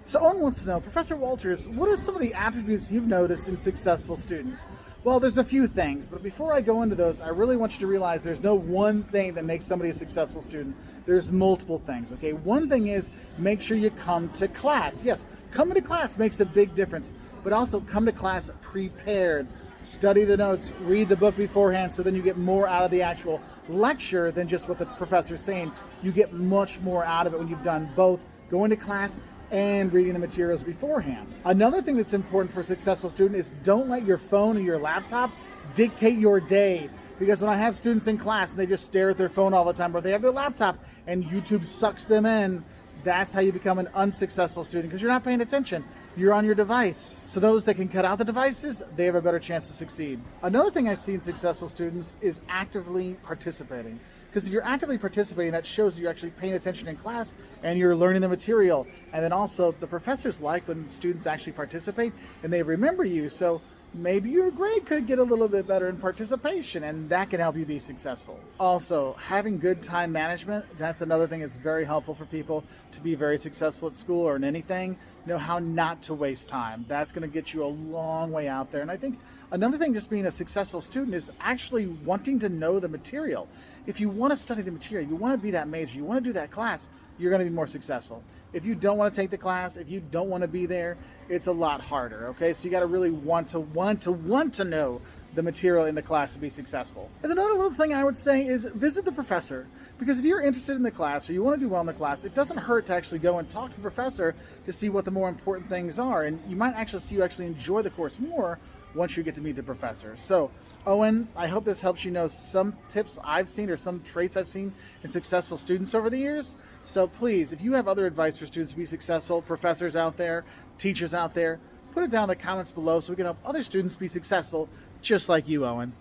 So Owen wants to know, Professor Wolters, what are some of the attributes you've noticed in successful students? Well, there's a few things, but before I go into those, I really want you to realize there's no one thing that makes somebody a successful student. There's multiple things, okay? One thing is make sure you come to class. Yes, coming to class makes a big difference, but also come to class prepared. Study the notes, read the book beforehand, so then you get more out of the actual lecture than just what the professor's saying. You get much more out of it when you've done both going to class and reading the materials beforehand. Another thing that's important for a successful student is don't let your phone or your laptop dictate your day. Because when I have students in class and they just stare at their phone all the time, or they have their laptop and YouTube sucks them in, that's how you become an unsuccessful student, because you're not paying attention. You're on your device. So those that can cut out the devices, they have a better chance to succeed. Another thing I see in successful students is actively participating. Because if you're actively participating, that shows you're actually paying attention in class and you're learning the material. And then also the professors like when students actually participate and they remember you. So maybe your grade could get a little bit better in participation, and that can help you be successful. Also, having good time management, that's another thing that's very helpful for people to be very successful at school or in anything. Know how not to waste time. That's going to get you a long way out there. And I think another thing, just being a successful student, is actually wanting to know the material. If you want to study the material, you want to be that major, you want to do that class, you're going to be more successful. If you don't want to take the class, if you don't want to be there, it's a lot harder, okay? So you got to really want to know the material in the class to be successful. And another little thing I would say is visit the professor. Because if you're interested in the class or you want to do well in the class, it doesn't hurt to actually go and talk to the professor to see what the more important things are. And you might actually see you actually enjoy the course more once you get to meet the professor. So, Owen, I hope this helps you know some tips I've seen or some traits I've seen in successful students over the years. So please, if you have other advice for students to be successful, professors out there, teachers out there, put it down in the comments below so we can help other students be successful just like you, Owen.